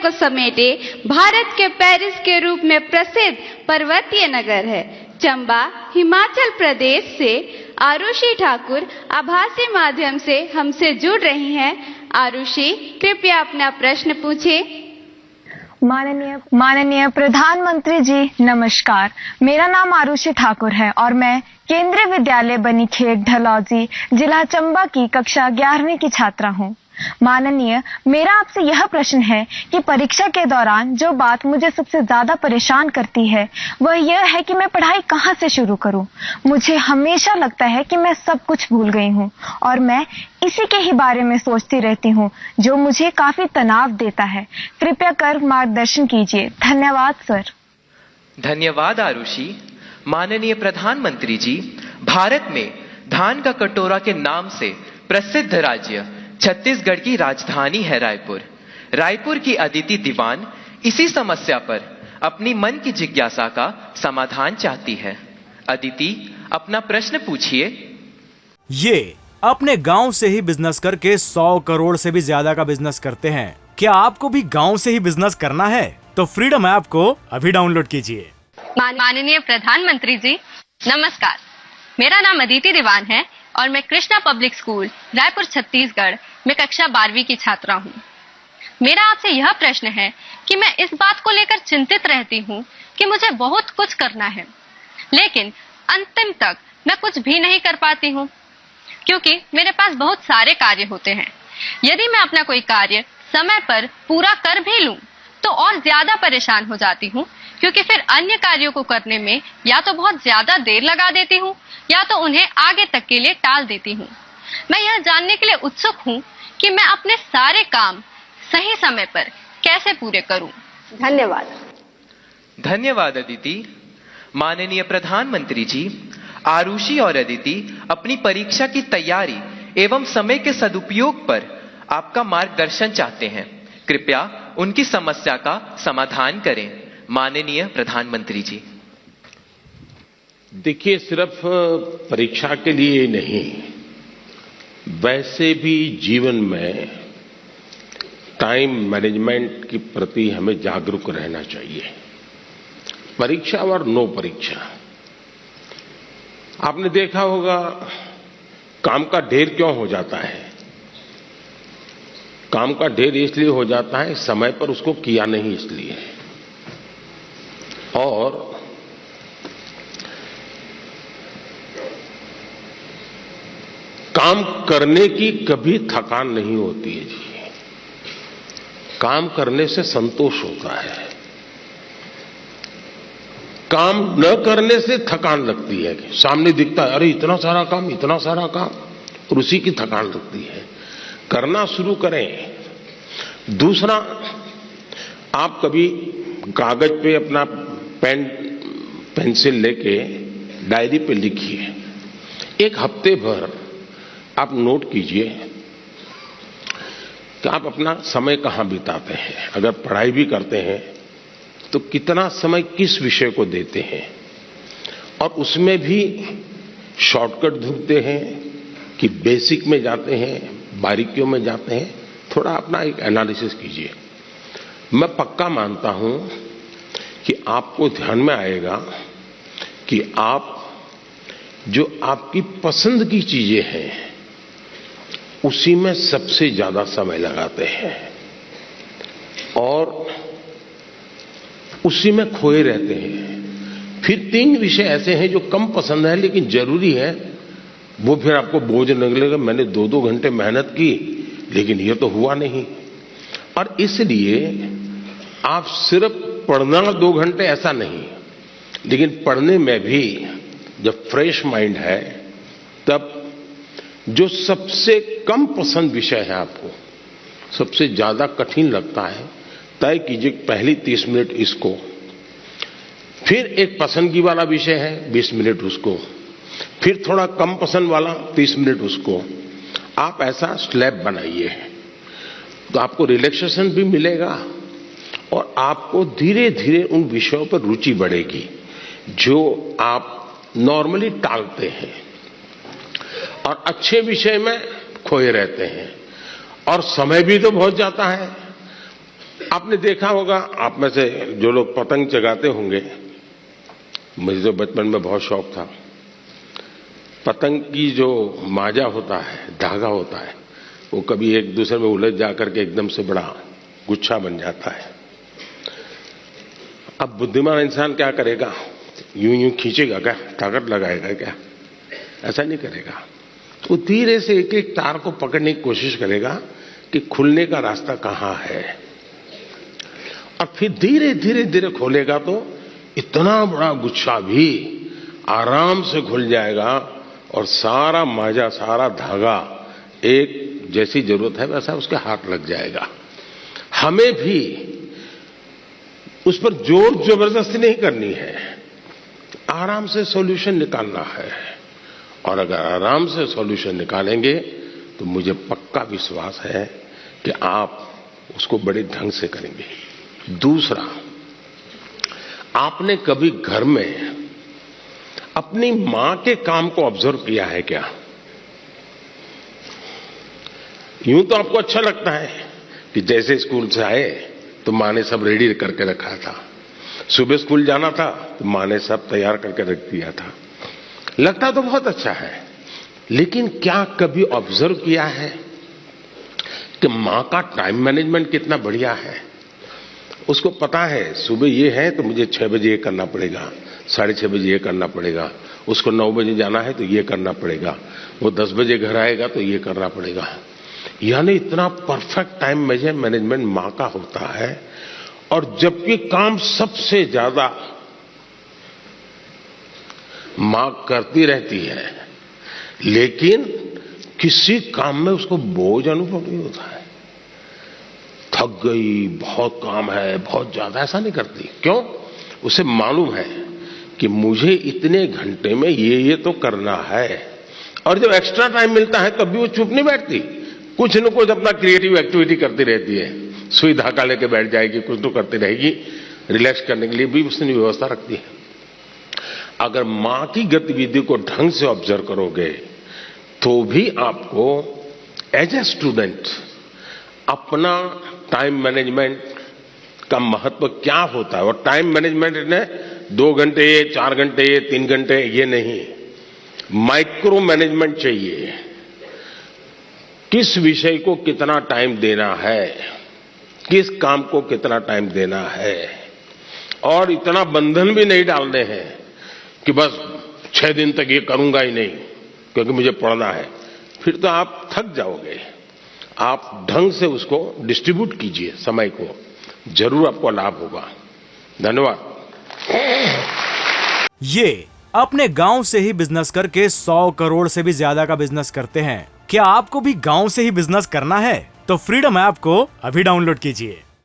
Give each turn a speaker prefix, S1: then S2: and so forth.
S1: को समेटे भारत के पेरिस के रूप में प्रसिद्ध पर्वतीय नगर है। चंबा हिमाचल प्रदेश से आरुषि ठाकुर आभासी माध्यम से हमसे जुड़ रही हैं। आरुषि, कृपया अपना प्रश्न पूछें।
S2: माननीय प्रधानमंत्री जी नमस्कार। मेरा नाम आरुषि ठाकुर है और मैं केंद्रीय विद्यालय बनीखेत ढलौजी जिला चंबा की कक्षा 11वीं की छात्रा हूँ। माननीय, मेरा आपसे यह प्रश्न है कि परीक्षा के दौरान जो बात मुझे सबसे ज्यादा परेशान करती है वह यह है कि मैं पढ़ाई कहाँ से शुरू करूँ। मुझे हमेशा लगता है कि मैं सब कुछ भूल गई हूँ और मैं इसी के ही बारे में सोचती रहती हूँ, जो मुझे काफी तनाव देता है। कृपया कर मार्गदर्शन कीजिए। धन्यवाद सर।
S3: धन्यवाद आरुषि। माननीय प्रधानमंत्री जी, भारत में धान का कटोरा के नाम से प्रसिद्ध राज्य छत्तीसगढ़ की राजधानी है रायपुर। रायपुर की अदिति दीवान इसी समस्या पर अपनी मन की जिज्ञासा का समाधान चाहती है। अदिति, अपना प्रश्न पूछिए।
S4: ये अपने गांव से ही बिजनेस करके 100 करोड़ से भी ज्यादा का बिजनेस करते हैं। क्या आपको भी गांव से ही बिजनेस करना है? तो फ्रीडम ऐप को अभी डाउनलोड कीजिए।
S5: माननीय प्रधानमंत्री जी नमस्कार। मेरा नाम अदिति दीवान है और मैं कृष्णा पब्लिक स्कूल रायपुर छत्तीसगढ़ में कक्षा 12वीं की छात्रा हूँ। मेरा आपसे यह प्रश्न है कि मैं इस बात को लेकर चिंतित रहती हूँ कि मुझे बहुत कुछ करना है, लेकिन अंतिम तक मैं कुछ भी नहीं कर पाती हूँ, क्योंकि मेरे पास बहुत सारे कार्य होते हैं। यदि मैं अपना कोई कार्य समय पर पूरा कर भी लूँ तो और ज्यादा परेशान हो जाती हूँ, क्योंकि फिर अन्य कार्यों को करने में या तो बहुत ज्यादा देर लगा देती हूँ या तो उन्हें आगे तक के लिए टाल देती हूँ। मैं यह जानने के लिए उत्सुक हूँ कि मैं अपने सारे काम सही समय पर कैसे पूरे करूँ। धन्यवाद।
S3: धन्यवाद अदिति। माननीय प्रधानमंत्री जी, आरुषि और अदिति अपनी परीक्षा की तैयारी एवं समय के सदुपयोग पर आपका मार्गदर्शन चाहते हैं। कृपया उनकी समस्या का समाधान करें। माननीय प्रधानमंत्री जी।
S6: देखिए, सिर्फ परीक्षा के लिए नहीं, वैसे भी जीवन में टाइम मैनेजमेंट के प्रति हमें जागरूक रहना चाहिए। परीक्षा और नो परीक्षा, आपने देखा होगा काम का ढेर क्यों हो जाता है। काम का ढेर इसलिए हो जाता है समय पर उसको किया नहीं इसलिए। और काम करने की कभी थकान नहीं होती है जी। काम करने से संतोष होता है, काम न करने से थकान लगती है। सामने दिखता है अरे इतना सारा काम, इतना सारा काम, और उसी की थकान लगती है। करना शुरू करें। दूसरा, आप कभी कागज पे अपना पेन पेंसिल लेके डायरी पे लिखिए। एक हफ्ते भर आप नोट कीजिए कि आप अपना समय कहां बिताते हैं। अगर पढ़ाई भी करते हैं तो कितना समय किस विषय को देते हैं, और उसमें भी शॉर्टकट ढूंढते हैं कि बेसिक में जाते हैं, बारीकियों में जाते हैं। थोड़ा अपना एक एनालिसिस कीजिए। मैं पक्का मानता हूं कि आपको ध्यान में आएगा कि आप जो आपकी पसंद की चीजें हैं उसी में सबसे ज्यादा समय लगाते हैं और उसी में खोए रहते हैं। फिर 3 विषय ऐसे हैं जो कम पसंद है लेकिन जरूरी है, वो फिर आपको बोझ लगेगा। मैंने 2-2 घंटे मेहनत की लेकिन ये तो हुआ नहीं। और इसलिए आप सिर्फ पढ़ना 2 घंटे ऐसा नहीं, लेकिन पढ़ने में भी जब फ्रेश माइंड है तब जो सबसे कम पसंद विषय है, आपको सबसे ज्यादा कठिन लगता है, तय कीजिए पहली 30 मिनट इसको, फिर एक पसंदगी वाला विषय है 20 मिनट उसको, फिर थोड़ा कम पसंद वाला 30 मिनट उसको। आप ऐसा स्लैब बनाइए तो आपको रिलैक्सेशन भी मिलेगा और आपको धीरे धीरे उन विषयों पर रुचि बढ़ेगी जो आप नॉर्मली टालते हैं और अच्छे विषय में खोए रहते हैं। और समय भी तो बहुत जाता है, आपने देखा होगा, आप में से जो लोग पतंग चगाते होंगे, मुझे तो बचपन में बहुत शौक था। पतंग की जो माजा होता है, धागा होता है, वो कभी एक दूसरे में उलझ जाकर के एकदम से बड़ा गुच्छा बन जाता है। अब बुद्धिमान इंसान क्या करेगा? यूं यूं खींचेगा क्या? ताकत लगाएगा क्या? ऐसा नहीं करेगा। वो धीरे से एक एक तार को पकड़ने की कोशिश करेगा कि खुलने का रास्ता कहां है, और फिर धीरे धीरे धीरे खोलेगा तो इतना बड़ा गुच्छा भी आराम से खुल जाएगा और सारा माजा, सारा धागा एक जैसी जरूरत है वैसा उसके हाथ लग जाएगा। हमें भी उस पर जोर जबरदस्ती नहीं करनी है, आराम से सॉल्यूशन निकालना है। और अगर आराम से सॉल्यूशन निकालेंगे तो मुझे पक्का विश्वास है कि आप उसको बड़े ढंग से करेंगे। दूसरा, आपने कभी घर में अपनी मां के काम को ऑब्जर्व किया है क्या? यूं तो आपको अच्छा लगता है कि जैसे स्कूल से आए तो मां ने सब रेडी करके रखा था, सुबह स्कूल जाना था तो मां ने सब तैयार करके रख दिया था, लगता तो बहुत अच्छा है। लेकिन क्या कभी ऑब्जर्व किया है कि मां का टाइम मैनेजमेंट कितना बढ़िया है? उसको पता है सुबह ये है तो मुझे 6 बजे ये करना पड़ेगा, 6:30 बजे ये करना पड़ेगा, उसको 9 बजे जाना है तो ये करना पड़ेगा, वो 10 बजे घर आएगा तो ये करना पड़ेगा। यानी इतना परफेक्ट टाइम मैनेजमेंट मां का होता है। और जबकि काम सबसे ज्यादा मां करती रहती है, लेकिन किसी काम में उसको बोझ अनुभव नहीं होता है। थक गई, बहुत काम है, बहुत ज्यादा, ऐसा नहीं करती। क्यों? उसे मालूम है कि मुझे इतने घंटे में ये तो करना है। और जब एक्स्ट्रा टाइम मिलता है तब भी वो चुप नहीं बैठती, कुछ न कुछ अपना क्रिएटिव एक्टिविटी करती रहती है। सुई धागा लेके बैठ जाएगी, कुछ तो करती रहेगी, रिलैक्स करने के लिए भी उसने व्यवस्था रखती है। अगर मां की गतिविधि को ढंग से ऑब्जर्व करोगे तो भी आपको एज ए स्टूडेंट अपना टाइम मैनेजमेंट का महत्व क्या होता है, और टाइम मैनेजमेंट ने 2 घंटे, 4 घंटे, 3 घंटे, ये नहीं, माइक्रो मैनेजमेंट चाहिए। किस विषय को कितना टाइम देना है, किस काम को कितना टाइम देना है, और इतना बंधन भी नहीं डालने हैं कि बस 6 दिन तक ये करूंगा ही नहीं क्योंकि मुझे पढ़ना है। फिर तो आप थक जाओगे। आप ढंग से उसको डिस्ट्रीब्यूट कीजिए समय को, जरूर आपको लाभ होगा। धन्यवाद।
S4: ये अपने गांव से ही बिजनेस करके 100 करोड़ से भी ज्यादा का बिजनेस करते हैं। क्या आपको भी गांव से ही बिजनेस करना है? तो फ्रीडम ऐप को अभी डाउनलोड कीजिए।